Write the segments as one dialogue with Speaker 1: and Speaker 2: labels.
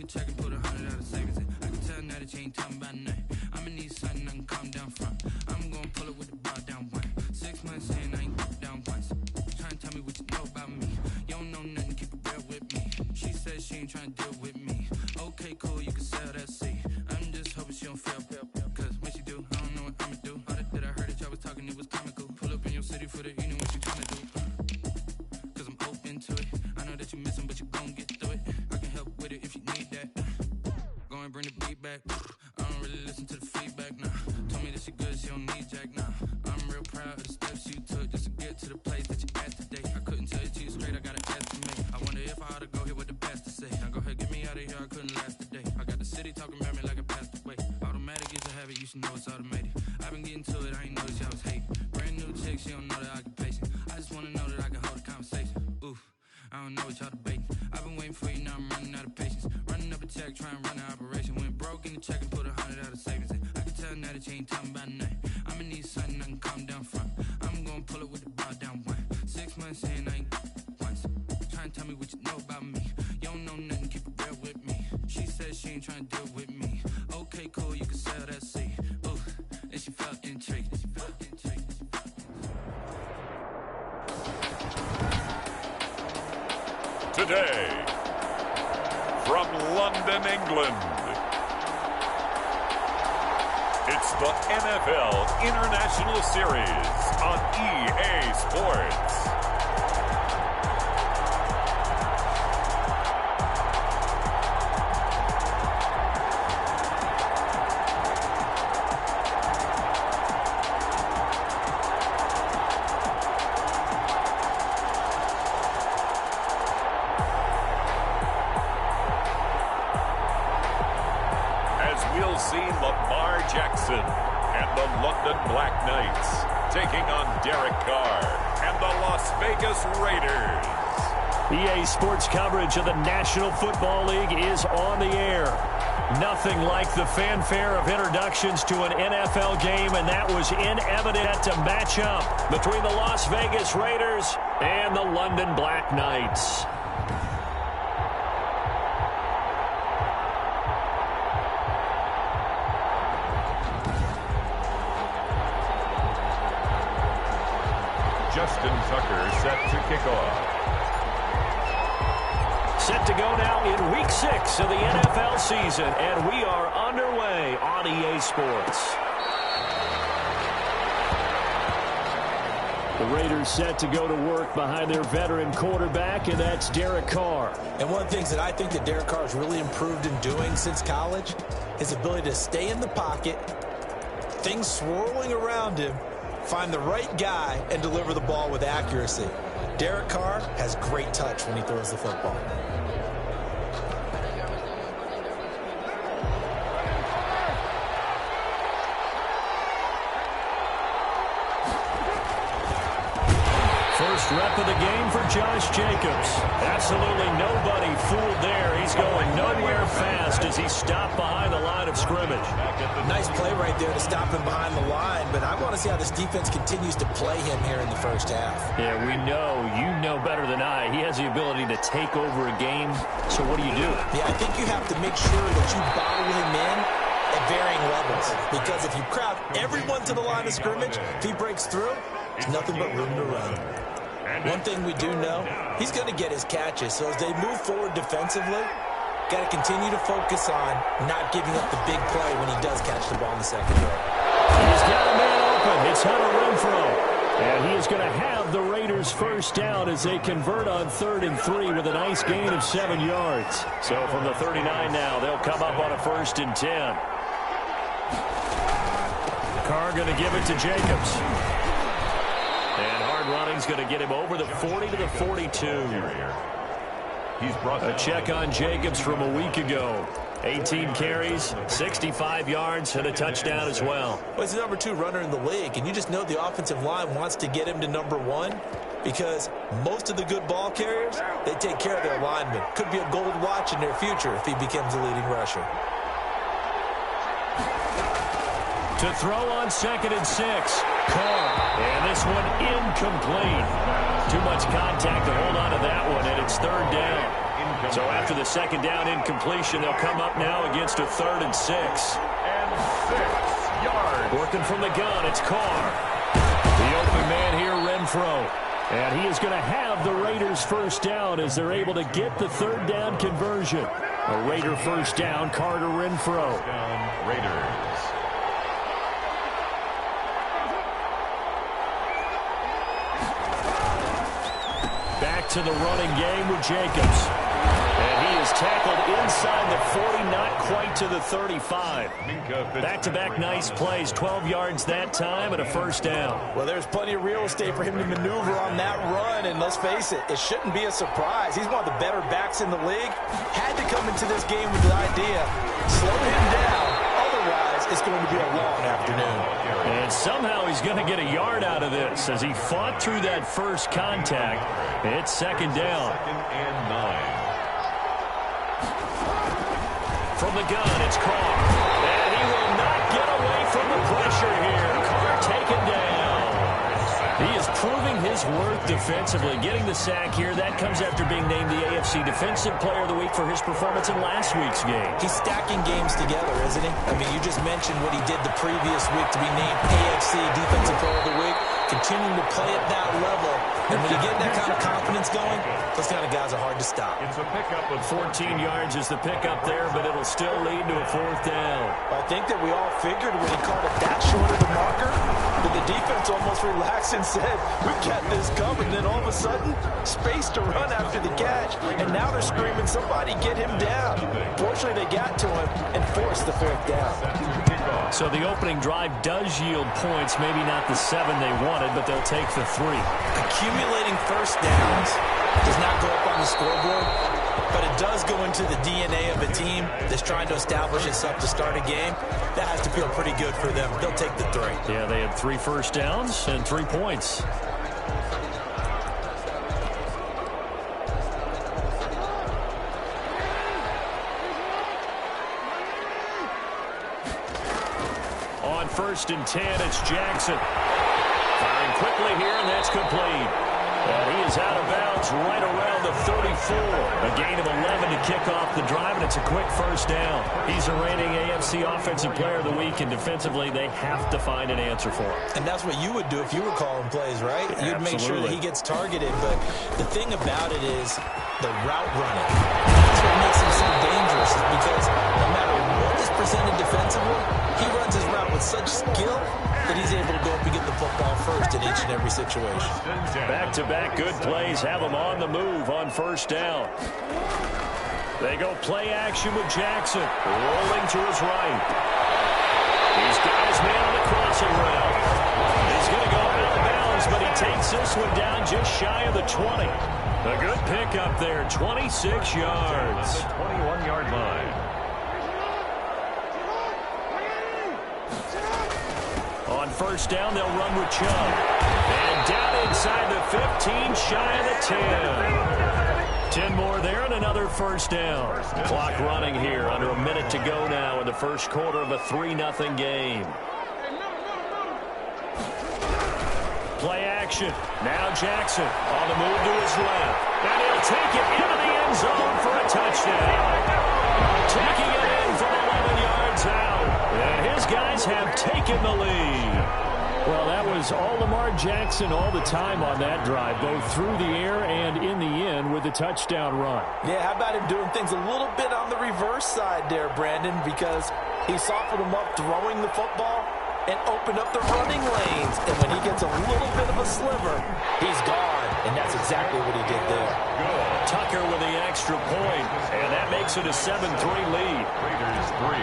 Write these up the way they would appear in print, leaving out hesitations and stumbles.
Speaker 1: the check and put 100 out of savings in. I can tell now that you ain't talking about nothing. I'ma need something I can calm down from. I'm gonna pull it with the bar down one. 6 months in, I ain't down once. Trying to tell me what you know about me. You don't know nothing, keep it real with me. She said she ain't trying to deal with me. Okay, cool, you can sell that seat. I'm just hoping she don't fail. Cause when she do, I don't know what I'ma do. All that I heard that y'all was talking, it was comical. Pull up in your city for the evening, what you trying to do? Cause I'm open to it. I know that you missing, but you gon' get through it. I can help with it if you need that. Go and bring the beat back. I don't really listen to the feedback, nah. Told me that she good, she don't need Jack, nah. I'm real proud of the steps you took just to get to the place that you at today. I couldn't tell you to you straight, I got an estimate. I wonder if I ought to go here with the best to say. Now go ahead, get me out of here, I couldn't last today. I got the city talking about me like I passed away. Automatic is a habit, you should know it's automated. I've been getting to it, I ain't noticed y'all was hating. Brand new chick, she don't know the occupation. I just wanna know that I can hold a conversation. Oof, I don't know what y'all debating. I've been waiting for you, now I'm running out of patience. Running up a check, trying to run an operation. Went broke in the check and put 100 out of savings in. I can tell now that you ain't talking about nothing. I'ma need something I can calm down from. I'm gonna pull it with the bar down one. 6 months in, I ain't once. Trying to tell me what you know about me. You don't know nothing, keep it real with me. She said she ain't trying to deal with me. Okay, cool, you can sell that seat. Ooh, and she felt intrigued.
Speaker 2: Today, from London, England, it's the NFL International Series on EA Sports. We'll see Lamar Jackson and the London Black Knights taking on Derek Carr and the Las Vegas Raiders.
Speaker 3: EA Sports coverage of the National Football League is on the air. Nothing like the fanfare of introductions to an NFL game, and that was in evident to match up between the Las Vegas Raiders and the London Black Knights.
Speaker 2: Justin Tucker set to kick off.
Speaker 3: Set to go now in Week 6 of the NFL season, and we are underway on EA Sports. The Raiders set to go to work behind their veteran quarterback, and that's Derek Carr.
Speaker 4: And one of the things that I think that Derek Carr has really improved in doing since college, his ability to stay in the pocket, things swirling around him, find the right guy, and deliver the ball with accuracy. Derek Carr has great touch when he throws the football.
Speaker 3: First rep of the game for Josh Jacobs. Absolutely nobody fooled there. He's going nowhere fast as he stopped behind the line of scrimmage.
Speaker 4: Nice play right there to stop him behind the line, but I want to see how this defense continues to play him here in the first half.
Speaker 3: Yeah, we know. You know better than I. He has the ability to take over a game, so what do you do?
Speaker 4: Yeah, I think you have to make sure that you bottle him in at varying levels, because if you crowd everyone to the line of scrimmage, if he breaks through, there's nothing but room to run. One thing we do know, he's going to get his catches. So as they move forward defensively, got to continue to focus on not giving up the big play when he does catch the ball in the secondary.
Speaker 3: He's got a man open. It's Hunter Renfrow. And he is going to have the Raiders first down as they convert on 3rd and 3 with a nice gain of 7 yards. So from the 39 now, they'll come up on a 1st and 10. Carr going to give it to Jacobs. And hard running's going to get him over the 40 to the 42. A check on Jacobs from a week ago. 18 carries, 65 yards, and a touchdown as well.
Speaker 4: Well, he's the number 2 runner in the league, and you just know the offensive line wants to get him to number 1 because most of the good ball carriers, they take care of their linemen. Could be a gold watch in their future if he becomes a leading rusher.
Speaker 3: To throw on 2nd and 6. Carr. And this one incomplete. Too much contact to hold on to that one, and it's 3rd down. So after the second down incompletion, they'll come up now against a 3rd and 6.
Speaker 2: And 6 yards.
Speaker 3: Working from the gun, it's Carr. The open man here, Renfro. And he is going to have the Raiders first down as they're able to get the 3rd down conversion. A Raider first down, Carter Renfro.
Speaker 2: Raiders.
Speaker 3: Back to the running game with Jacobs. And he is tackled inside the 40, not quite to the 35. Back-to-back nice plays, 12 yards that time and a first down.
Speaker 4: Well, there's plenty of real estate for him to maneuver on that run, and let's face it, it shouldn't be a surprise. He's one of the better backs in the league. Had to come into this game with the idea, slow him down, otherwise it's going to be a long afternoon.
Speaker 3: And somehow he's going to get a yard out of this as he fought through that first contact. It's second down.
Speaker 2: 2nd and 9.
Speaker 3: From the gun, it's Carr. And he will not get away from the pressure here. Carr taken down. He is proving his worth defensively. Getting the sack here, that comes after being named the AFC Defensive Player of the Week for his performance in last week's game.
Speaker 4: He's stacking games together, isn't he? I mean, you just mentioned what he did the previous week to be named AFC Defensive Player of the Week. Continuing to play at that level. And when you get that kind of confidence going, those kind of guys are hard to stop.
Speaker 2: It's a pickup of
Speaker 3: 14 yards is the pickup there, but it'll still lead to a 4th down.
Speaker 4: I think that we all figured when he caught it that short of the marker that the defense almost relaxed and said, we got this covered. And then all of a sudden, space to run after the catch. And now they're screaming, somebody get him down. Fortunately, they got to him and forced the 4th down.
Speaker 3: So the opening drive does yield points, maybe not the 7 they wanted, but they'll take the 3.
Speaker 4: Accumulating first downs does not go up on the scoreboard, but it does go into the DNA of a team that's trying to establish itself to start a game. That has to feel pretty good for them. They'll take the 3.
Speaker 3: Yeah, they had 3 first downs and 3 points. On 1st and 10, it's Jackson. Firing quickly here, and that's complete. And he is out of bounds right around the 34. A gain of 11 to kick off the drive, and it's a quick first down. He's a reigning AFC Offensive Player of the Week, and defensively, they have to find an answer for him.
Speaker 4: And that's what you would do if you were calling plays, right? You'd make sure that he gets targeted. But the thing about it is the route running. That's what makes him so dangerous, is because no matter what is presented defensively, he runs his route with such skill that he's able to go up and get the football first in each and every situation.
Speaker 3: Back-to-back good plays have him on the move on first down. They go play action with Jackson, rolling to his right. He's got his man on the crossing route. He's going to go out of bounds, but he takes this one down just shy of the 20. A good pickup there, 26 yards.
Speaker 2: 21-yard line.
Speaker 3: On first down, they'll run with Chubb. And down inside the 15, shy of the 10. 10 more there and another first down. Clock running here, under a minute to go now in the first quarter of a 3-0 game. Play action. Now Jackson on the move to his left. And he'll take it into the end zone for a touchdown. Taking it in from 11 yards out. And his guys have taken the lead. Well, that was all Lamar Jackson all the time on that drive, both through the air and in the end with the touchdown run.
Speaker 4: Yeah, how about him doing things a little bit on the reverse side there, Brandon, because he softened him up throwing the football and opened up the running lanes. And when he gets a little bit of a sliver, he's gone. And that's exactly what he did there.
Speaker 3: Tucker with the extra point, and that makes it a 7-3 lead.
Speaker 2: Raiders 3.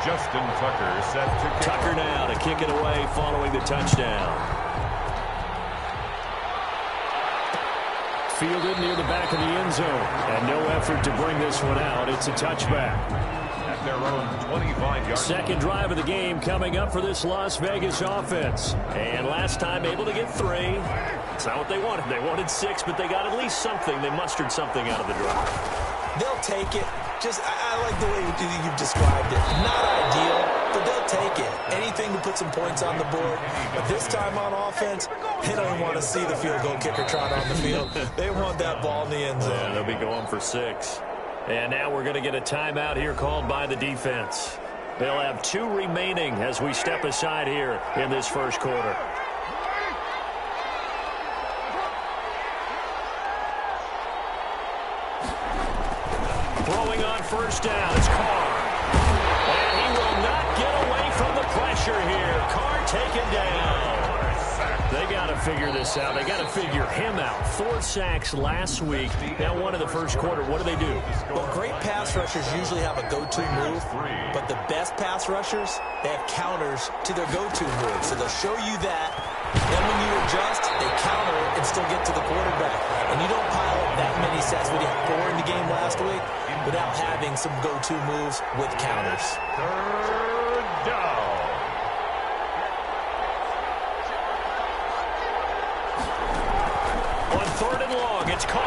Speaker 2: Justin Tucker set to kick.
Speaker 3: Tucker now to kick it away following the touchdown. Fielded near the back of the end zone. And no effort to bring this one out. It's a touchback.
Speaker 2: At their own 25-yard.
Speaker 3: Second drive of the game coming up for this Las Vegas offense. And last time able to get 3. It's not what they wanted. They wanted 6, but they got at least something. They mustered something out of the drive.
Speaker 4: They'll take it. I like the way you've described it. Not ideal, but they'll take it. Anything to put some points on the board. But this time on offense, they don't want to see the field goal kicker trot on the field. They want that ball in the end zone.
Speaker 3: Yeah, they'll be going for 6. And now we're going to get a timeout here called by the defense. They'll have 2 remaining as we step aside here in this first quarter. Throwing on first down is Carr. And he will not get away from the pressure here. Carr taken down. They got to figure this out. They got to figure him out. 4 sacks last week. Now one in the first quarter. What do?
Speaker 4: Well, great pass rushers usually have a go-to move, but the best pass rushers, they have counters to their go-to move. So they'll show you that. Then when you adjust, they counter it and still get to the quarterback. And you don't pile up that many sacks. We had 4 in the game last week without having some go-to moves with counters.
Speaker 2: Third down.
Speaker 3: On 3rd and long, it's Carr.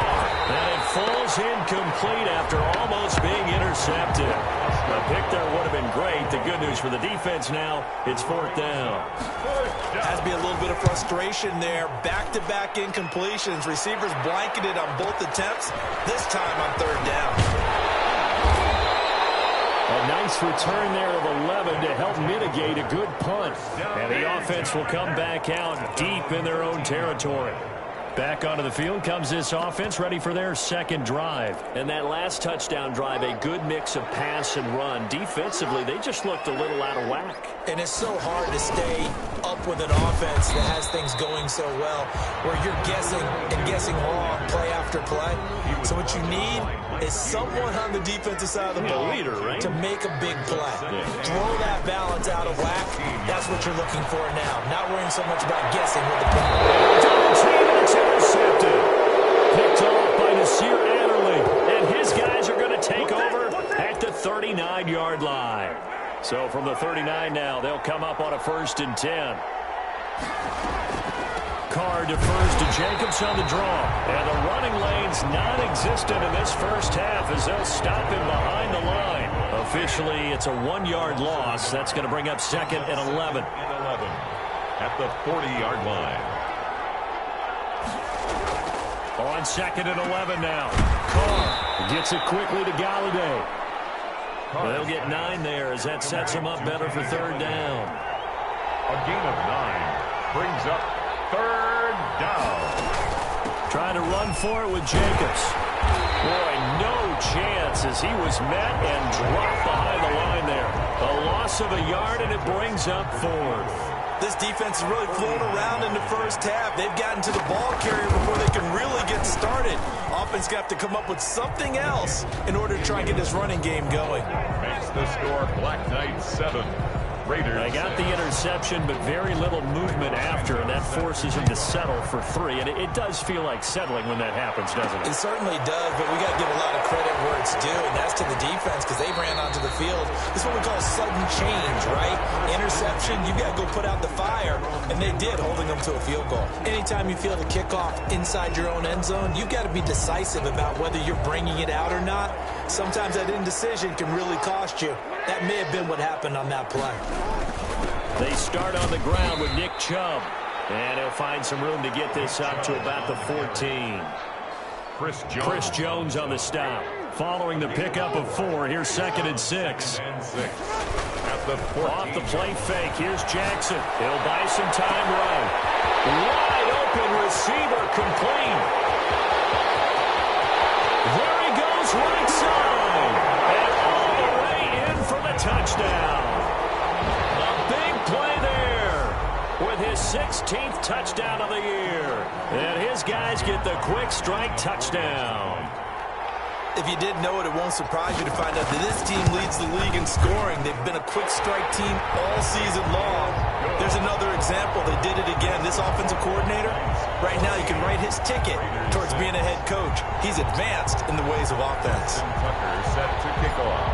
Speaker 3: And it falls incomplete after almost being intercepted. The pick there would have been great. The good news for the defense now, it's 4th down.
Speaker 4: Has to be a little bit of frustration there. Back-to-back incompletions. Receivers blanketed on both attempts. This time on 3rd down.
Speaker 3: A nice return there of 11 to help mitigate a good punt. And the offense will come back out deep in their own territory. Back onto the field comes this offense, ready for their second drive. And that last touchdown drive, a good mix of pass and run. Defensively, they just looked a little out of whack.
Speaker 4: And it's so hard to stay up with an offense that has things going so well, where you're guessing and guessing wrong play after play. So what you need is someone on the defensive side of the ball
Speaker 3: leader, right?
Speaker 4: to make a big play. Throw that balance out of whack. That's what you're looking for now. Not worrying so much about guessing with the play.
Speaker 3: Double team, and it's intercepted. Picked off by Nasir Adderley. And his guys are going to take over at the 39-yard line. So from the 39 now, they'll come up on a 1st and 10. Carr defers to Jacobs on the draw. And the running lane's non-existent in this first half as they'll stop him behind the line. Officially, it's a 1-yard loss. That's going to bring up 2nd and 11.
Speaker 2: At the 40-yard line.
Speaker 3: On 2nd and 11 now. Carr gets it quickly to Galladay. They'll get 9 there as that sets them up better for 3rd down.
Speaker 2: A gain of 9 brings up 3rd down.
Speaker 3: Trying to run for it with Jacobs. Boy, no chance as he was met and dropped behind the line there. A loss of a yard, and it brings up 4th.
Speaker 4: This defense is really flown around in the first half. They've gotten to the ball carrier before they can really get started. Offense got to come up with something else in order to try and get this running game going.
Speaker 2: Makes the score Black Knight 7. Raiders.
Speaker 3: They got the interception, but very little movement after, and that forces him to settle for 3. And it does feel like settling when that happens, doesn't it?
Speaker 4: It certainly does, but we got to give a lot of credit where it's due, and that's to the defense because they ran onto the field. This is what we call sudden change, right? Interception, you got to go put out the fire, and they did, holding them to a field goal. Anytime you feel the kickoff inside your own end zone, you've got to be decisive about whether you're bringing it out or not. Sometimes that indecision can really cost you. That may have been what happened on that play.
Speaker 3: They start on the ground with Nick Chubb. And he'll find some room to get this up to about the 14. Chris Jones on the stop. Following the pickup of 4, here's 2nd and 6.
Speaker 2: At the 14.
Speaker 3: Off the play fake, here's Jackson. He'll buy some time right. Wide open receiver complete. There he goes right side. And all the way in for the touchdown. A big play there with his 16th touchdown of the year. And his guys get the quick strike touchdown.
Speaker 4: If you didn't know it, it won't surprise you to find out that this team leads the league in scoring. They've been a quick strike team all season long. There's another example. They did it again. This offensive coordinator, right now you can write his ticket towards being a head coach. He's advanced in the ways of offense.
Speaker 2: Tucker set to kick off.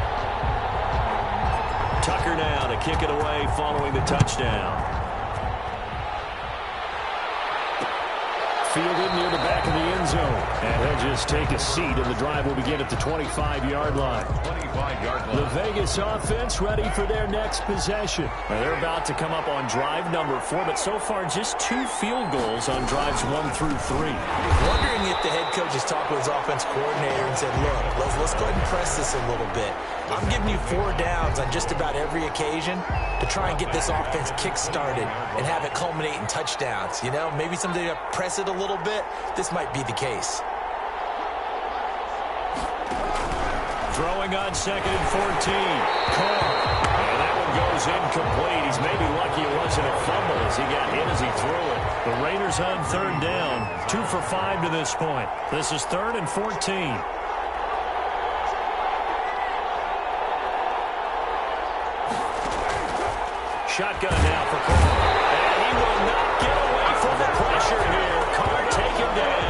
Speaker 3: Tucker now to kick it away following the touchdown. fielded near the back of the end zone. And he'll just take a seat, and the drive will begin at the 25-yard line.
Speaker 2: 25-yard line.
Speaker 3: The Vegas offense ready for their next possession. Now, they're about to come up on drive number 4, but so far just 2 field goals on drives 1 through 3.
Speaker 4: Wondering if the head coach has talked with his offense coordinator and said, look, let's go ahead and press this a little bit. I'm giving you 4 downs on just about every occasion to try and get this offense kick-started and have it culminate in touchdowns. You know, maybe someday to press it a little bit. This might be the case.
Speaker 3: Throwing on 2nd and 14. Carr. And that one goes incomplete. He's maybe lucky it wasn't a fumble as he got hit as he threw it. The Raiders on 3rd down. 2 for 5 to this point. This is 3rd and 14. Shotgun now for Carr. And he will not get away from the pressure here. Carr taken down.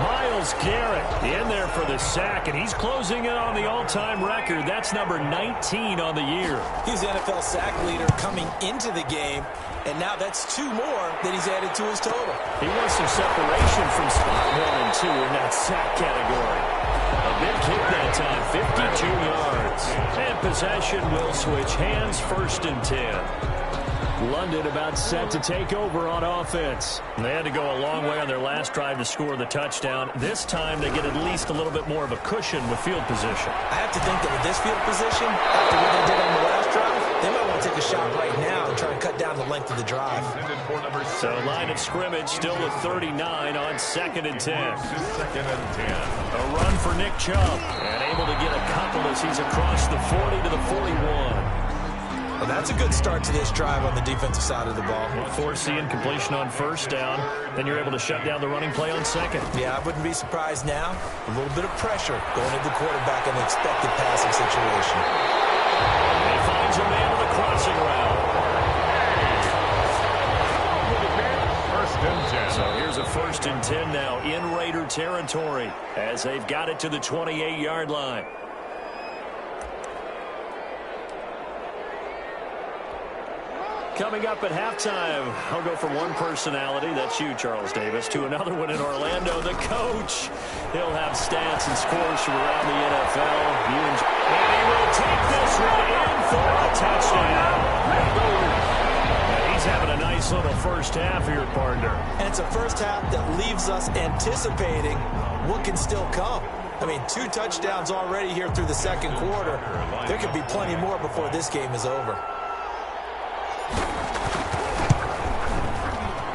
Speaker 3: Myles Garrett in there for the sack, and he's closing in on the all-time record. That's number 19 on the year.
Speaker 4: He's the NFL sack leader coming into the game, and now that's 2 more that he's added to his total.
Speaker 3: He wants some separation from spot 1 and 2 in that sack category. A big kick that time, 52 yards. And possession will switch hands, 1st and 10. London about set to take over on offense. They had to go a long way on their last drive to score the touchdown. This time they get at least a little bit more of a cushion with field position.
Speaker 4: I have to think that with this field position, after what they did on the last drive, they might want to take a shot right now and try and cut down the length of the drive.
Speaker 3: So line of scrimmage still with 39 on 2nd and 10.
Speaker 2: 2nd and 10.
Speaker 3: A run for Nick Chubb, and able to get a couple as he's across the 40 to the 41.
Speaker 4: Well, that's a good start to this drive on the defensive side of the ball.
Speaker 3: Force the incompletion on 1st down. Then you're able to shut down the running play on 2nd.
Speaker 4: Yeah, I wouldn't be surprised now. A little bit of pressure going into the quarterback in an expected passing situation.
Speaker 3: And he finds a man on the crossing route.
Speaker 2: 1st and 10.
Speaker 3: So here's a 1st and 10 now in Raider territory as they've got it to the 28-yard line. Coming up at halftime, I'll go from one personality, that's you, Charles Davis, to another one in Orlando, the coach. He'll have stats and scores from around the NFL. And he will take this one in for a touchdown. And he's having a nice little first half here, partner.
Speaker 4: And it's a first half that leaves us anticipating what can still come. I mean, 2 touchdowns already here through the 2nd quarter. There could be plenty more before this game is over.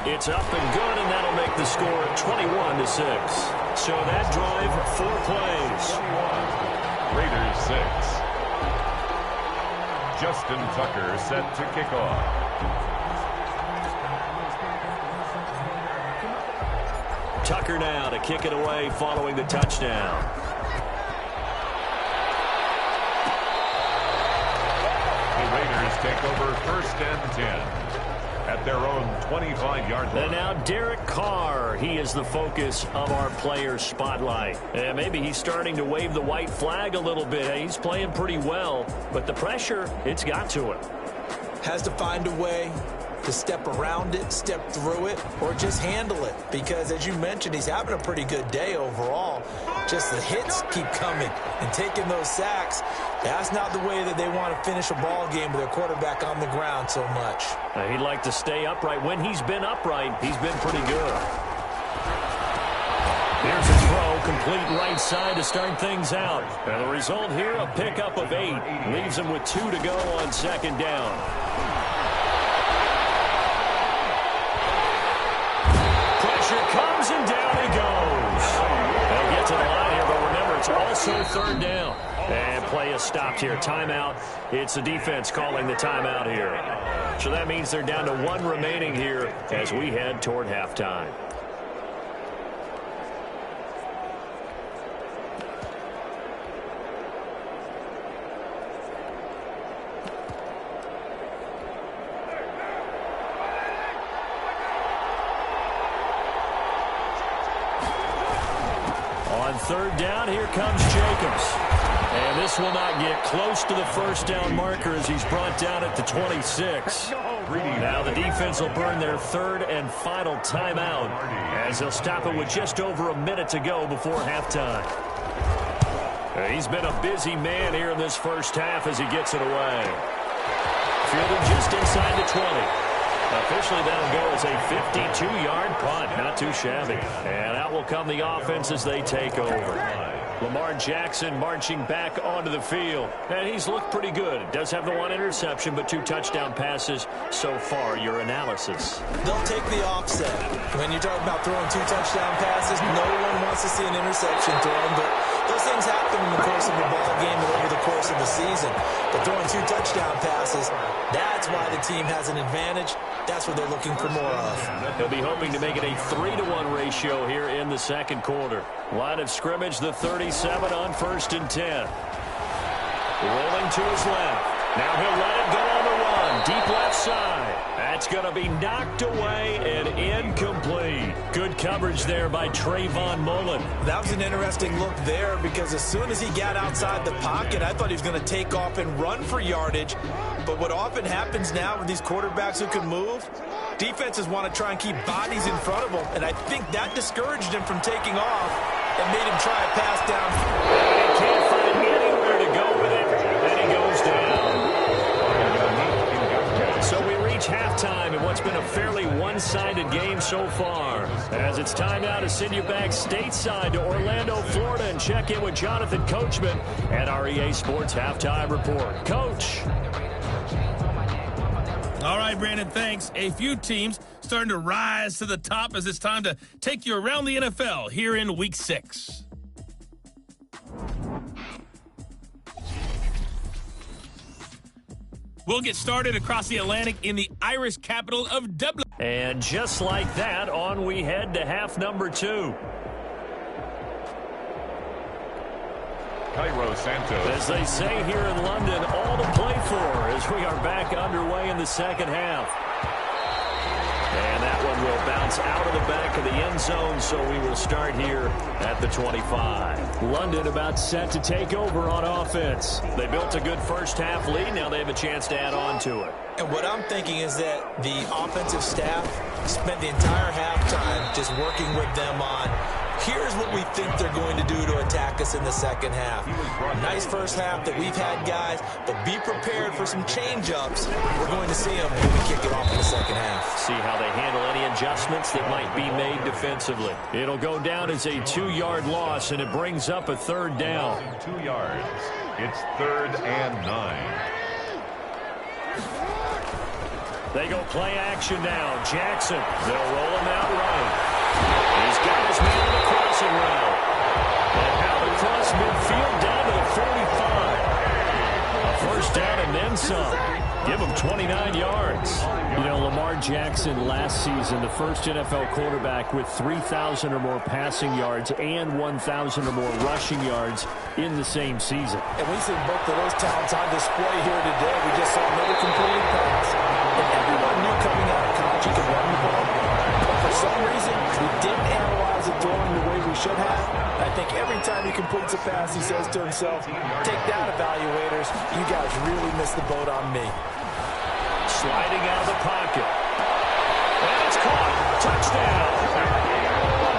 Speaker 3: It's up and good, and that'll make the score 21-6. So that drive, 4 plays.
Speaker 2: Raiders 6. Justin Tucker set to kick off.
Speaker 3: Tucker now to kick it away following the touchdown.
Speaker 2: The Raiders take over 1st and 10. At their own 25-yard line.
Speaker 3: And now Derek Carr, he is the focus of our player spotlight. And maybe he's starting to wave the white flag a little bit. He's playing pretty well, but the pressure, it's got to him.
Speaker 4: Has to find a way to step around it, step through it, or just handle it. Because, as you mentioned, he's having a pretty good day overall. Just the hits keep coming and taking those sacks. That's not the way that they want to finish a ball game with their quarterback on the ground so much.
Speaker 3: He'd like to stay upright. When he's been upright, he's been pretty good. Here's a throw, complete right side to start things out. And the result here, a pickup of 8. Leaves him with 2 to go on 2nd down. Pressure comes and down he goes. They'll get to the line here, but remember, it's also 3rd down. And play is stopped here. Timeout. It's the defense calling the timeout here. So that means they're down to 1 remaining here as we head toward halftime. On On third down, here comes Jacobs. And this will not get close to the first down marker as he's brought down at the 26. Now the defense will burn their third and final timeout as they'll stop it with just over a minute to go before halftime. He's been a busy man here in this first half as he gets it away. Fielded just inside the 20. Officially, that'll go as a 52-yard punt. Not too shabby. And out will come the offense as they take over. Lamar Jackson marching back onto the field. And he's looked pretty good. Does have the one interception, but 2 touchdown passes so far. Your analysis.
Speaker 4: They'll take the offset. When you're talking about throwing 2 touchdown passes, no one wants to see an interception thrown, but those things happen in the course of a ball game and over the course of the season. But throwing 2 touchdown passes, that's why the team has an advantage. That's what they're looking for more of.
Speaker 3: He'll be hoping to make it a 3-to-1 ratio here in the second quarter. Line of scrimmage, the 37 on 1st and 10. Rolling to his left. Now he'll let it go on the run. Deep left side. That's going to be knocked away and incomplete. Good coverage there by Trayvon Mullen.
Speaker 4: That was an interesting look there because as soon as he got outside the pocket, I thought he was going to take off and run for yardage. But what often happens now with these quarterbacks who can move, defenses want to try and keep bodies in front of them. And I think that discouraged him from taking off and made him try a pass down.
Speaker 3: He can't find anywhere to go with it, and he goes down. So we reach halftime in what's been a fairly one-sided game so far. As it's time now to send you back stateside to Orlando, Florida, and check in with Jonathan Coachman at our EA Sports Halftime Report. Coach.
Speaker 5: All right, Brandon, thanks. A few teams starting to rise to the top as it's time to take you around the NFL here in Week 6. We'll get started across the Atlantic in the Irish capital of Dublin.
Speaker 3: And just like that, on we head to half number 2.
Speaker 2: Cairo Santos.
Speaker 3: As they say here in London, all to play for as we are back underway in the second half. And that one will bounce out of the back of the end zone, so we will start here at the 25. London about set to take over on offense. They built a good first half lead. Now they have a chance to add on to it.
Speaker 4: And what I'm thinking is that the offensive staff spent the entire halftime just working with them on here's what we think they're going to do to attack us in the second half. Nice first half that we've had, guys, but be prepared for some change-ups. We're going to see them when we kick it off in the second half.
Speaker 3: See how they handle any adjustments that might be made defensively. It'll go down as a 2-yard loss, and it brings up a third down.
Speaker 2: 2 yards. It's 3rd and 9.
Speaker 3: They go play action now. Jackson, they'll roll him out right. He's got his man in the crossing route. And out across midfield down to the 45. A first down and then some. Give him 29 yards. You know, Lamar Jackson last season, the first NFL quarterback with 3,000 or more passing yards and 1,000 or more rushing yards in the same season.
Speaker 4: And we see both of those talents on display here today. We just saw another completed pass. And everyone knew coming out of college he could run the ball. But for some reason, we didn't analyze it throwing the way we should have. I think every time he completes a pass, he says to himself, take that, evaluators. You guys really missed the boat on me.
Speaker 3: Sliding out of the pocket. And it's caught. Touchdown.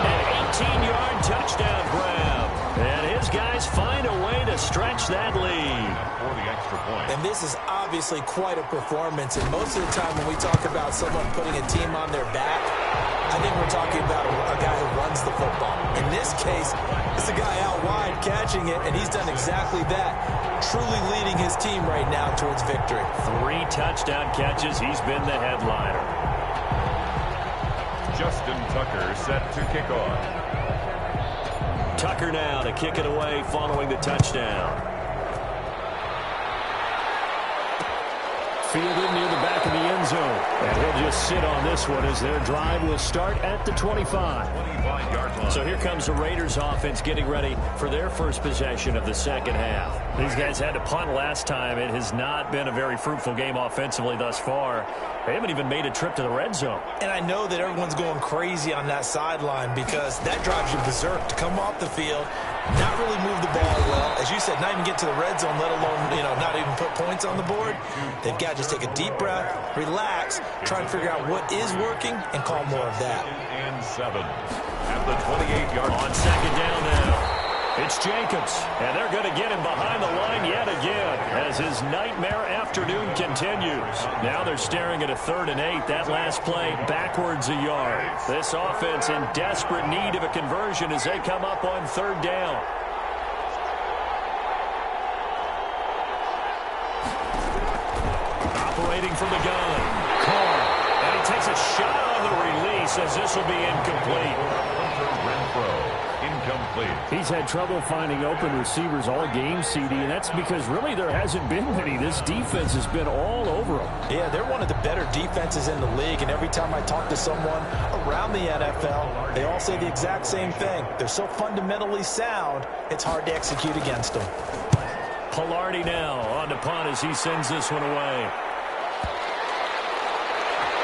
Speaker 3: An 18-yard touchdown grab. And his guys find a way to stretch that lead.
Speaker 2: For the extra point.
Speaker 4: And this is obviously quite a performance. And most of the time when we talk about someone putting a team on their back, I think we're talking about a guy who runs the football. In this case, it's a guy out wide catching it, and he's done exactly that, truly leading his team right now towards victory.
Speaker 3: 3 touchdown catches. He's been the headliner.
Speaker 2: Justin Tucker set to kick off.
Speaker 3: Tucker now to kick it away following the touchdown. fielded near the back of the end zone. And he'll just sit on this one as their drive will start at the 25.
Speaker 2: 25-yard line.
Speaker 3: So here comes the Raiders offense getting ready for their first possession of the second half. These guys had to punt last time. It has not been a very fruitful game offensively thus far. They haven't even made a trip to the red zone.
Speaker 4: And I know that everyone's going crazy on that sideline because that drives you berserk to come off the field, not really move the ball well. As you said, not even get to the red zone, let alone, not even put points on the board. They've got to just take a deep breath, relax, try and figure out what is working, and call more of that.
Speaker 2: And 7 at the 28-yard line.
Speaker 3: On second down now. It's Jacobs, and they're going to get him behind the line yet again as his nightmare afternoon continues. Now they're staring at a 3rd and 8. That last play backwards a yard. This offense in desperate need of a conversion as they come up on 3rd down. Operating from the gun. Carr, and he takes a shot on the release as this will be incomplete.
Speaker 2: Incomplete.
Speaker 3: He's had trouble finding open receivers all game, CD, and that's because really there hasn't been many. This defense has been all over them.
Speaker 4: Yeah, they're one of the better defenses in the league, and every time I talk to someone around the NFL, they all say the exact same thing. They're so fundamentally sound, it's hard to execute against them.
Speaker 3: Pilardi now on the punt as he sends this one away.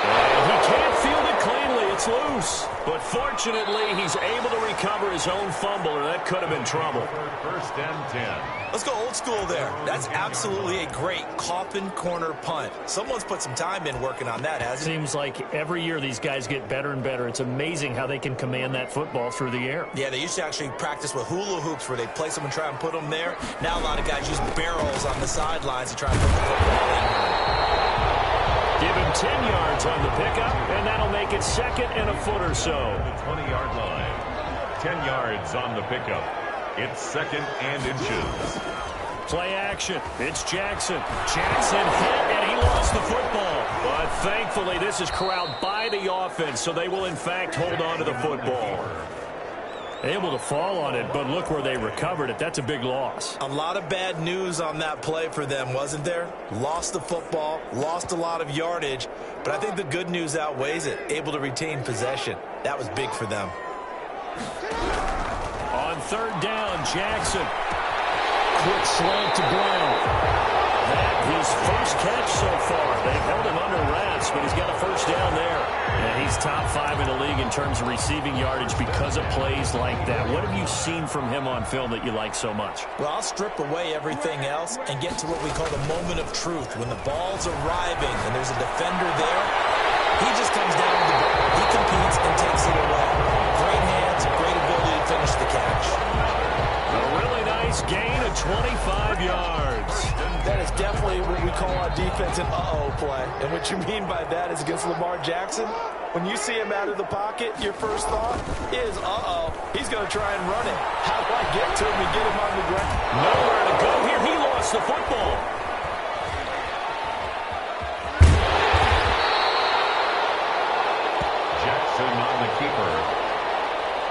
Speaker 3: And he can't field it cleanly. It's loose. But fortunately, he's able to recover his own fumble, or that could have been trouble.
Speaker 2: 1st and 10.
Speaker 4: Let's go old school there. That's absolutely a great coffin corner punt. Someone's put some time in working on that, hasn't it?
Speaker 3: Seems like every year these guys get better and better. It's amazing how they can command that football through the air.
Speaker 4: Yeah, they used to actually practice with hula hoops where they place them and try and put them there. Now a lot of guys use barrels on the sidelines to try and put the football in.
Speaker 3: Give him 10 yards on the pickup, and that'll make it 2nd and a foot or so.
Speaker 2: The 20-yard line. 10 yards on the pickup. It's 2nd and inches.
Speaker 3: Play action. It's Jackson. Jackson hit, and he lost the football. But thankfully, this is corralled by the offense, so they will, in fact, hold on to the football. Able to fall on it, but look where they recovered it. That's a big loss.
Speaker 4: A lot of bad news on that play for them, wasn't there? Lost the football, lost a lot of yardage, but I think the good news outweighs it. Able to retain possession. That was big for them.
Speaker 3: On 3rd down, Jackson. Quick slant to Brown. That his first catch so far. They've held him under wraps, but he's got a 1st down there. And he's top 5 in the league in terms of receiving yardage because of plays like that. What have you seen from him on film that you like so much?
Speaker 4: Well, I'll strip away everything else and get to what we call the moment of truth. When the ball's arriving and there's a defender there, he just comes down with the ball. He competes and takes it away. Great hands, great ability to finish the catch.
Speaker 3: A really nice gain of 25 yards.
Speaker 4: That is definitely what we call on defense an uh-oh play. And what you mean by that is against Lamar Jackson, when you see him out of the pocket, your first thought is, uh-oh, he's going to try and run it. How do I get to him and get him on the ground?
Speaker 3: Nowhere to go here. He lost the football.
Speaker 2: Jackson on the keeper.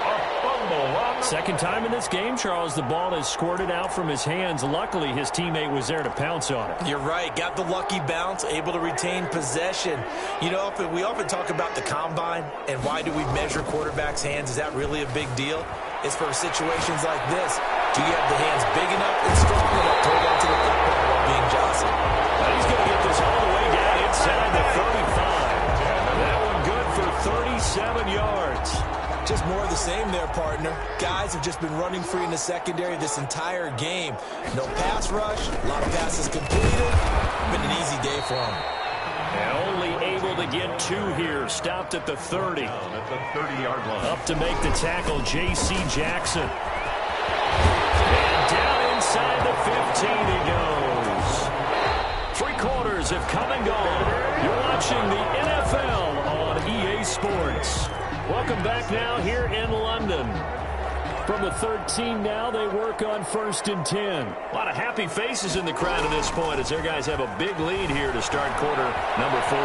Speaker 2: A fumble on the...
Speaker 3: Second time in this game, Charles, the ball has squirted out from his hands. Luckily, his teammate was there to pounce on it.
Speaker 4: You're right. Got the lucky bounce, able to retain possession. You know, we often talk about the combine and why do we measure quarterbacks' hands. Is that really a big deal? It's for situations like this. Do you have the hands big enough and strong enough to hold on to the football while being jostled?
Speaker 3: Now he's going to get this all the way down inside the 35. That one good for 37 yards.
Speaker 4: Just more of the same there, partner. Guys have just been running free in the secondary this entire game. No pass rush, a lot of passes completed. Been an easy day for them.
Speaker 3: And only able to get 2 here. Stopped at the 30.
Speaker 2: At the 30-yard line.
Speaker 3: Up to make the tackle, J.C. Jackson. And down inside the 15 he goes. 3 quarters have come and gone. You're watching the NFL on EA Sports. Welcome back now here in London. From the 13 now, they work on 1st and 10. A lot of happy faces in the crowd at this point as their guys have a big lead here to start quarter number 4.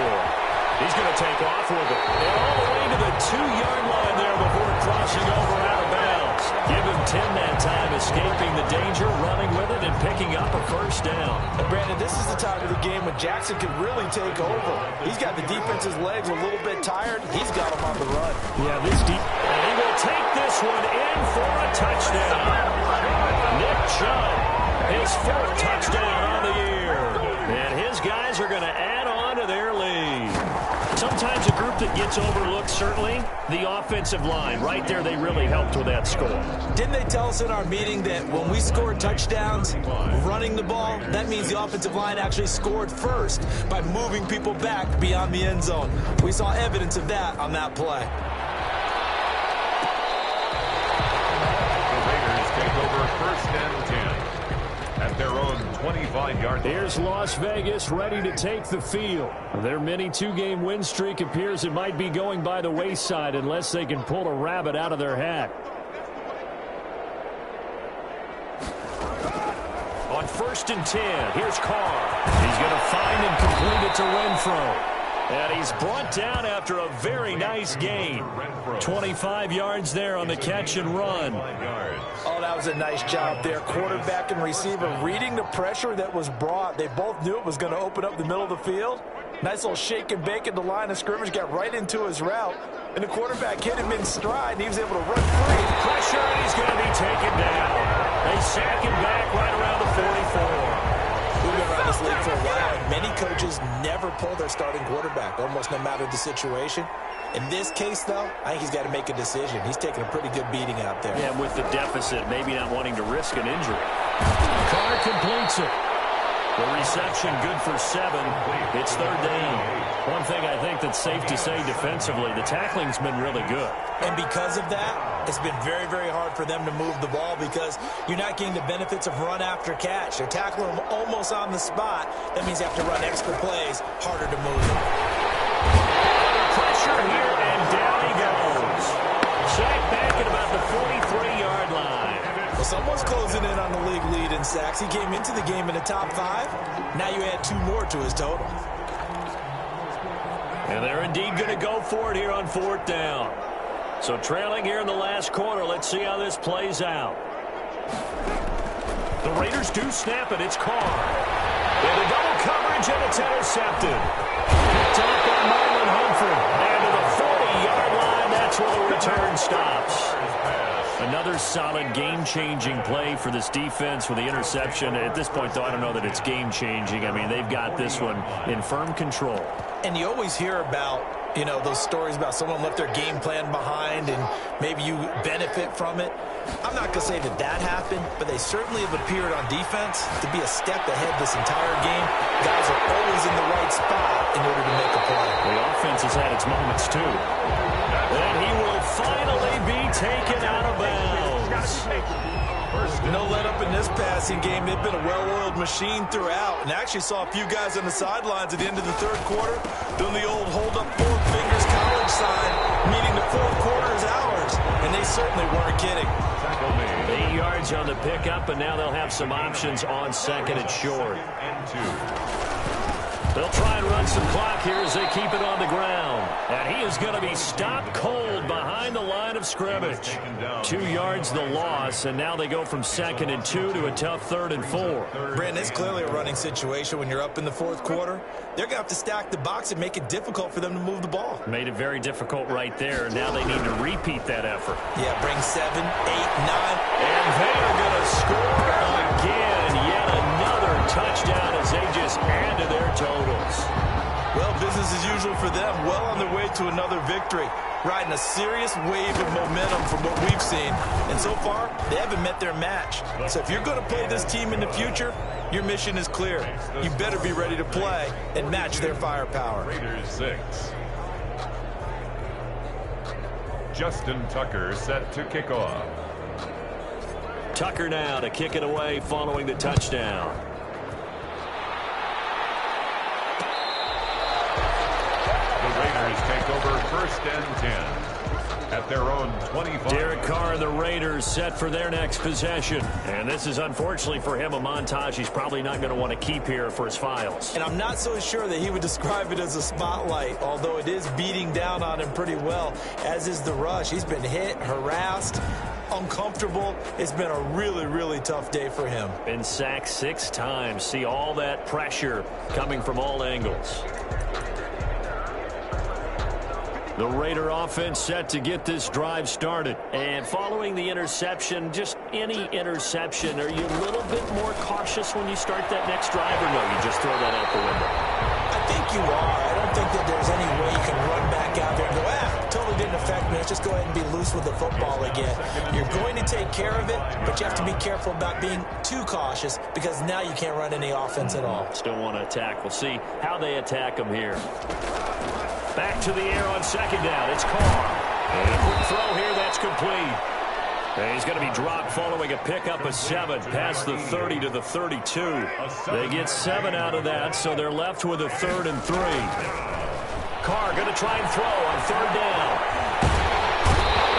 Speaker 3: He's going to take off with it. And all the way to the 2-yard line there before crossing over out of bounds. Give him 10 that time, escaping the danger, running with it, and picking up a first down.
Speaker 4: And Brandon, this is the time of the game when Jackson can really take over. He's got the defense's legs a little bit tired. He's got them on the run.
Speaker 3: Yeah, this deep. And he will take this one in for a touchdown. Nick Chubb, his fourth touchdown on the year. And his guys are going to add on to their lead. Sometimes a group that gets overlooked, certainly, the offensive line. Right there, they really helped with that score.
Speaker 4: Didn't they tell us in our meeting that when we score touchdowns running the ball, that means the offensive line actually scored first by moving people back beyond the end zone? We saw evidence of that on that play.
Speaker 2: The Raiders take over first and 10 at their own 25-yard line.
Speaker 3: Here's Las Vegas ready to take the field. Their mini two-game win streak appears it might be going by the wayside unless they can pull a rabbit out of their hat. On first and 10, here's Carr. He's going to find and complete it to Renfro. And he's brought down after a very nice gain. 25 yards there on the catch and run.
Speaker 4: Oh, that was a nice job there. Quarterback and receiver reading the pressure that was brought. They both knew it was going to open up the middle of the field. Nice little shake and bake at the line of scrimmage, got right into his route. And the quarterback hit him in stride, and he was able to run free.
Speaker 3: Pressure, and he's going to be taken down. They sack him back right around the 44.
Speaker 4: We've been around this league for a while, and many coaches never pull their starting quarterback, almost no matter the situation. In this case, though, I think he's got to make a decision. He's taking a pretty good beating out there.
Speaker 3: Yeah, with the deficit, maybe not wanting to risk an injury. Carr completes it. The reception good for 7. It's third down. One thing I think that's safe to say defensively, the tackling's been really good.
Speaker 4: And because of that, it's been very, very hard for them to move the ball because you're not getting the benefits of run after catch. They're tackling them almost on the spot. That means you have to run extra plays, harder to move them.
Speaker 3: Pressure here, and down he goes. Sacked back at about the 43-yard line.
Speaker 4: Well, someone's closing in on the league lead in sacks. He came into the game in the top 5. Now you add 2 more to his total.
Speaker 3: And they're indeed going to go for it here on fourth down. So trailing here in the last quarter. Let's see how this plays out. The Raiders do snap it. It's Carr. And a double coverage, and it's intercepted. Picked up by Marlon Humphrey. And to the 40-yard line, that's where the return stops. Another solid game-changing play for this defense with the interception. At this point, though, I don't know that it's game-changing. I mean, they've got this one in firm control.
Speaker 4: And you always hear about, you know, those stories about someone left their game plan behind and maybe you benefit from it. I'm not going to say that that happened, but they certainly have appeared on defense to be a step ahead this entire game. Guys are always in the right spot in order to make a play.
Speaker 3: The offense has had its moments, too. And he will finally be taken out of bounds.
Speaker 4: No let up in this passing game. They've been a well-oiled machine throughout. And I actually saw a few guys on the sidelines at the end of the third quarter doing the old hold up 4 fingers college sign, meaning the fourth quarter is ours. And they certainly weren't kidding.
Speaker 3: 8 yards on the pickup, and now they'll have some options on second and short. They'll try and run some clock here as they keep it on the ground. And he is going to be stopped cold behind the line of scrimmage. 2 yards the loss, and now they go from second and 2 to a tough 3rd and 4.
Speaker 4: Brandon, it's clearly a running situation when you're up in the fourth quarter. They're going to have to stack the box and make it difficult for them to move the ball.
Speaker 3: Made it very difficult right there. Now they need to repeat that effort.
Speaker 4: Yeah, bring 7, 8, 9.
Speaker 3: And they are going to score again. Yet another touchdown as they just add to their totals.
Speaker 4: Well, business as usual for them. Well on their way to another victory. Riding a serious wave of momentum from what we've seen. And so far, they haven't met their match. So if you're going to play this team in the future, your mission is clear. You better be ready to play and match their firepower.
Speaker 2: Raiders 6. Justin Tucker set to kick off.
Speaker 3: Tucker now to kick it away following the touchdown.
Speaker 2: The Raiders take over first and 10 at their own 25.
Speaker 3: Derek Carr and the Raiders set for their next possession. And this is, unfortunately for him, a montage he's probably not going to want to keep here for his files.
Speaker 4: And I'm not so sure that he would describe it as a spotlight, although it is beating down on him pretty well, as is the rush. He's been hit, harassed. uncomfortable. It's been a really, really tough day for him.
Speaker 3: Been sacked 6 times. See all that pressure coming from all angles. The Raider offense set to get this drive started. And following the interception, just any interception, are you a little bit more cautious when you start that next drive, or no, you just throw that out the window?
Speaker 4: I think you are. I don't think that there's any way you can run back out there and go, totally didn't affect me. Let's just go ahead and be loose with the football again. You're going to take care of it, but you have to be careful about being too cautious because now you can't run any offense at all.
Speaker 3: Still want to attack. We'll see how they attack them here. Back to the air on second down. It's Carr. And a quick throw here. That's complete. And he's going to be dropped following a pickup of 7 past the 30 to the 32. They get 7 out of that, so they're left with a 3rd and 3. Carr going to try and throw on 3rd down.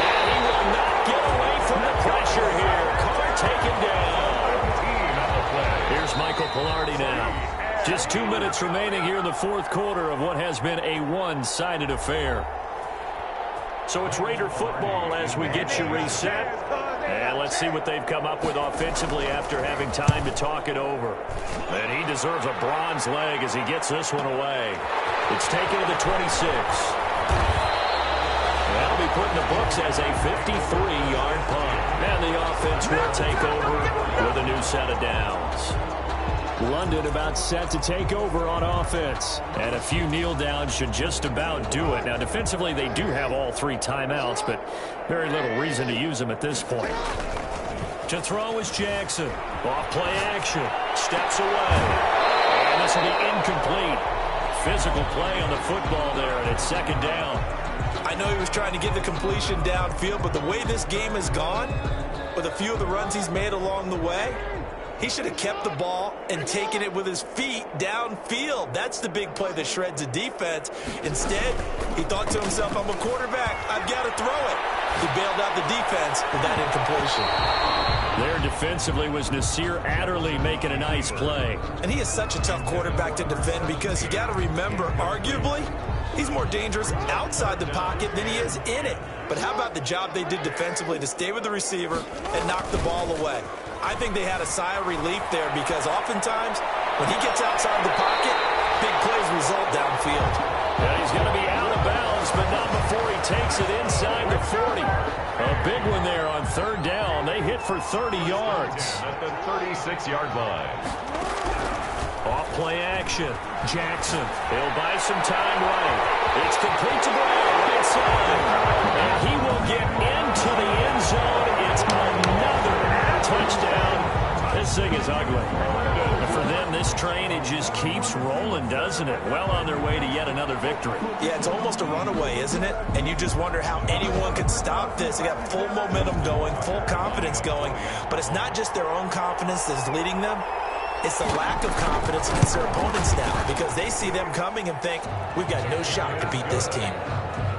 Speaker 3: And he will not get away from the pressure here. Carr taken down. Here's Michael Pilardi now. Just 2 minutes remaining here in the 4th quarter of what has been a one-sided affair. So it's Raider football as we get you reset. And let's see what they've come up with offensively after having time to talk it over. And he deserves a bronze leg as he gets this one away. It's taken to the 26. That'll be put in the books as a 53-yard punt. And the offense will take over with a new set of downs. London about set to take over on offense. And a few kneel downs should just about do it. Now, defensively, they do have all 3 timeouts, but very little reason to use them at this point. To throw is Jackson. Off play action. Steps away. And this will be incomplete. Physical play on the football there, and it's 2nd down.
Speaker 4: I know he was trying to get the completion downfield, but the way this game has gone, with a few of the runs he's made along the way, he should have kept the ball and taken it with his feet downfield. That's the big play that shreds a defense. Instead, he thought to himself, I'm a quarterback. I've got to throw it. He bailed out the defense with that incompletion.
Speaker 3: There defensively was Nasir Adderley making a nice play.
Speaker 4: And he is such a tough quarterback to defend because you got to remember, arguably, he's more dangerous outside the pocket than he is in it. But how about the job they did defensively to stay with the receiver and knock the ball away? I think they had a sigh of relief there because oftentimes when he gets outside the pocket, big plays result downfield.
Speaker 3: Yeah, he's going to be out of bounds, but not before he takes it inside the 40. A big one there on 3rd down. They hit for 30 yards.
Speaker 2: At the 36-yard line.
Speaker 3: Off play action. Jackson. He'll buy some time right. It's complete to Brown, right side. And he will get into the end zone. It's another touchdown. This thing is ugly. And for them, this train, it just keeps rolling, doesn't it? Well on their way to yet another victory.
Speaker 4: Yeah, it's almost a runaway, isn't it? And you just wonder how anyone could stop this. They got full momentum going, full confidence going. But it's not just their own confidence that's leading them. It's the lack of confidence against their opponents now because they see them coming and think, we've got no shot to beat this team.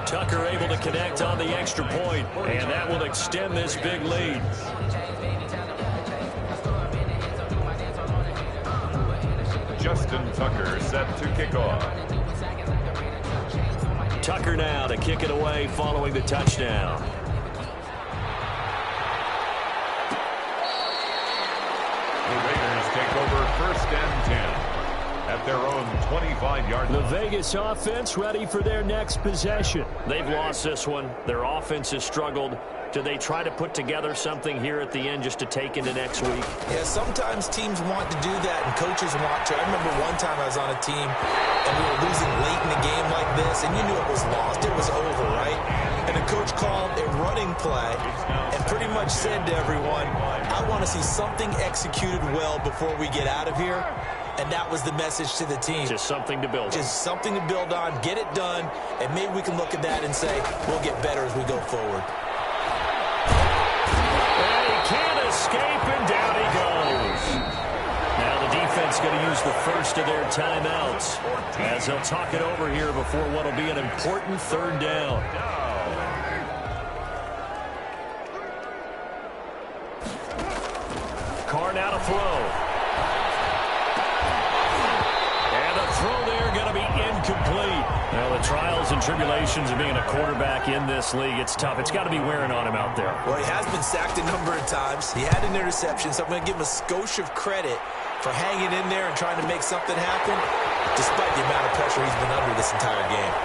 Speaker 3: Tucker able to connect on the extra point, and that will extend this big lead.
Speaker 2: Justin Tucker set to kick off.
Speaker 3: Tucker now to kick it away following the touchdown.
Speaker 2: The Raiders take over 1st and 10 at their own 25-yard line.
Speaker 3: The Vegas offense ready for their next possession. They've lost this one. Their offense has struggled. Do they try to put together something here at the end just to take into next week?
Speaker 4: Yeah, sometimes teams want to do that and coaches want to. I remember one time I was on a team and we were losing late in the game like this, and you knew it was lost. It was over, right? And the coach called a running play and pretty much said to everyone, I want to see something executed well before we get out of here. And that was the message to the team.
Speaker 3: Just something to build on.
Speaker 4: Just something to build on, get it done, and maybe we can look at that and say, we'll get better as we go forward.
Speaker 3: Can't escape, and down he goes. Now the defense going to use the first of their timeouts as they'll talk it over here before what will be an important 3rd down. Carr now to throw. And the throw there going to be incomplete. Now the trials trials and tribulations of being a quarterback in this league. It's tough. It's got to be wearing on him out there.
Speaker 4: Well, he has been sacked a number of times. He had an interception, so I'm going to give him a skosh of credit for hanging in there and trying to make something happen, despite the amount of pressure he's been under this entire game.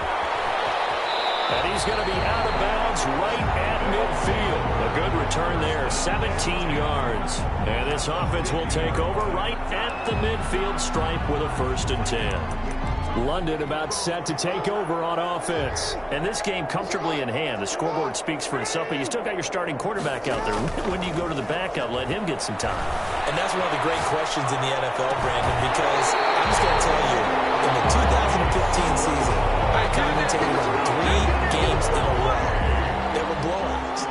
Speaker 3: And he's going to be out of bounds right at midfield. A good return there, 17 yards. And this offense will take over right at the midfield stripe with a 1st and 10. London about set to take over on offense. And this game comfortably in hand. The scoreboard speaks for itself, but you still got your starting quarterback out there. When do you go to the backup, let him get some time?
Speaker 4: And that's one of the great questions in the NFL, Brandon, because I'm just going to tell you, in the 2015 season, I commentated on 3 games in a row that were blowouts.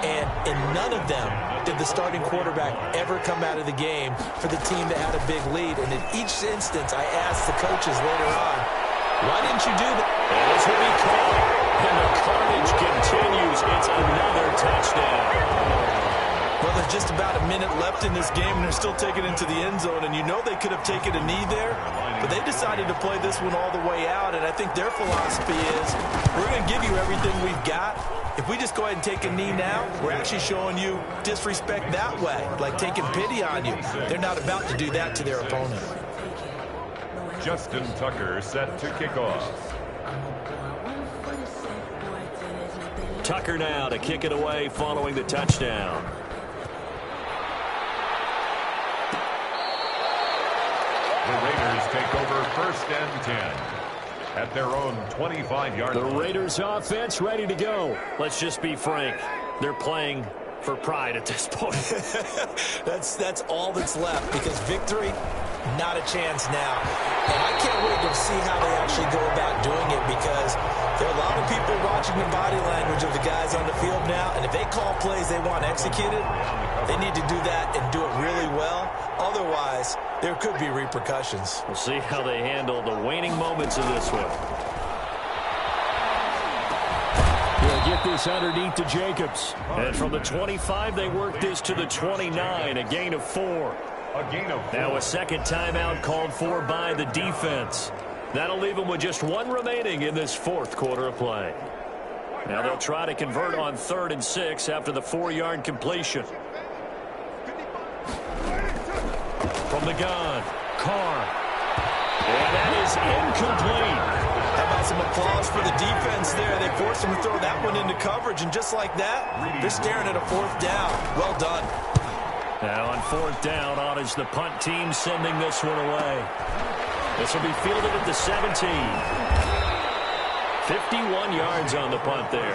Speaker 4: And in none of them did the starting quarterback ever come out of the game for the team that had a big lead. And in each instance, I asked the coaches later on, why didn't you do that?
Speaker 3: And this will be caught. And the carnage continues. It's another touchdown.
Speaker 4: Well, there's just about a minute left in this game, and they're still taking it into the end zone. And you know they could have taken a knee there, but they decided to play this one all the way out. And I think their philosophy is, we're going to give you everything we've got. If we just go ahead and take a knee now, we're actually showing you disrespect that way, like taking pity on you. They're not about to do that to their opponent.
Speaker 2: Justin Tucker set to kick off.
Speaker 3: Tucker now to kick it away following the touchdown.
Speaker 2: The Raiders take over 1st and 10 at their own 25-yard line.
Speaker 3: The Raiders offense ready to go. Let's just be frank. They're playing for pride at this point.
Speaker 4: That's all that's left, because victory, not a chance now. And I can't wait to see how they actually go about doing it, because there are a lot of people watching the body language of the guys on the field now, and if they call plays they want executed, they need to do that and do it really well. Otherwise, there could be repercussions.
Speaker 3: We'll see how they handle the waning moments of this one. They'll get this underneath to Jacobs. And from the 25, they work this to the 29, a gain of 4. Now a second timeout called for by the defense. That'll leave them with just 1 remaining in this 4th quarter of play. Now they'll try to convert on 3rd and 6 after the 4-yard completion. From the gun, Carr. And that is incomplete.
Speaker 4: How about some applause for the defense there? They forced them to throw that one into coverage, and just like that, they're staring at a 4th down. Well done.
Speaker 3: Now on 4th down, on is the punt team sending this one away. This will be fielded at the 17. 51 yards on the punt there.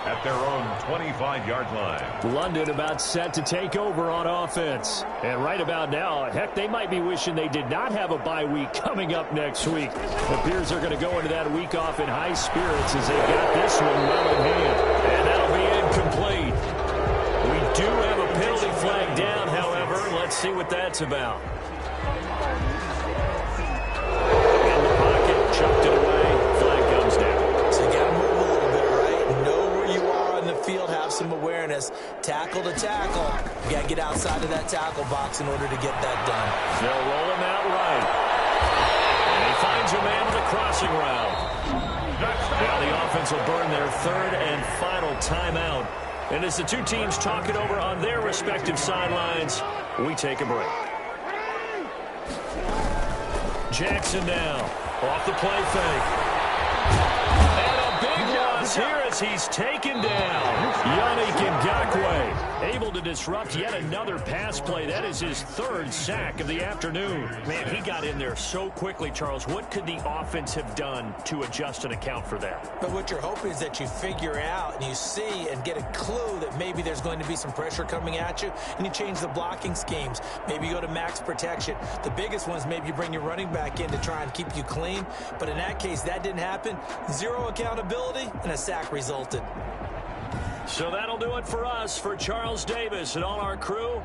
Speaker 2: At their own 25-yard line.
Speaker 3: London about set to take over on offense. And right about now, heck, they might be wishing they did not have a bye week coming up next week. It appears they're going to go into that week off in high spirits as they got this one well in hand. And that'll be incomplete. We do have a penalty flag down, however. Let's see what that's about. In the pocket, chucked it away. Flag comes down.
Speaker 4: So you got to move a little bit, right? Know where you are on the field, have some awareness. Tackle to tackle. You got to get outside of that tackle box in order to get that done.
Speaker 3: They'll roll him out right. And he finds a man on the crossing route. Now the offense will burn their 3rd and final timeout. And as the two teams talk it over on their respective sidelines, we take a break. Jackson now, off the play fake. And a big loss here as he's taken down. Yannick Ngakoue able to disrupt yet another pass play. That is his 3rd sack of the afternoon. Man, he got in there so quickly, Charles. What could the offense have done to adjust and account for that?
Speaker 4: But what you're hoping is that you figure out and you see and get a clue that maybe there's going to be some pressure coming at you, and you change the blocking schemes. Maybe you go to max protection. The biggest one is maybe you bring your running back in to try and keep you clean. But in that case, that didn't happen. 0 accountability, and a sack resulted.
Speaker 3: So that'll do it for us. For Charles Davis and all our crew,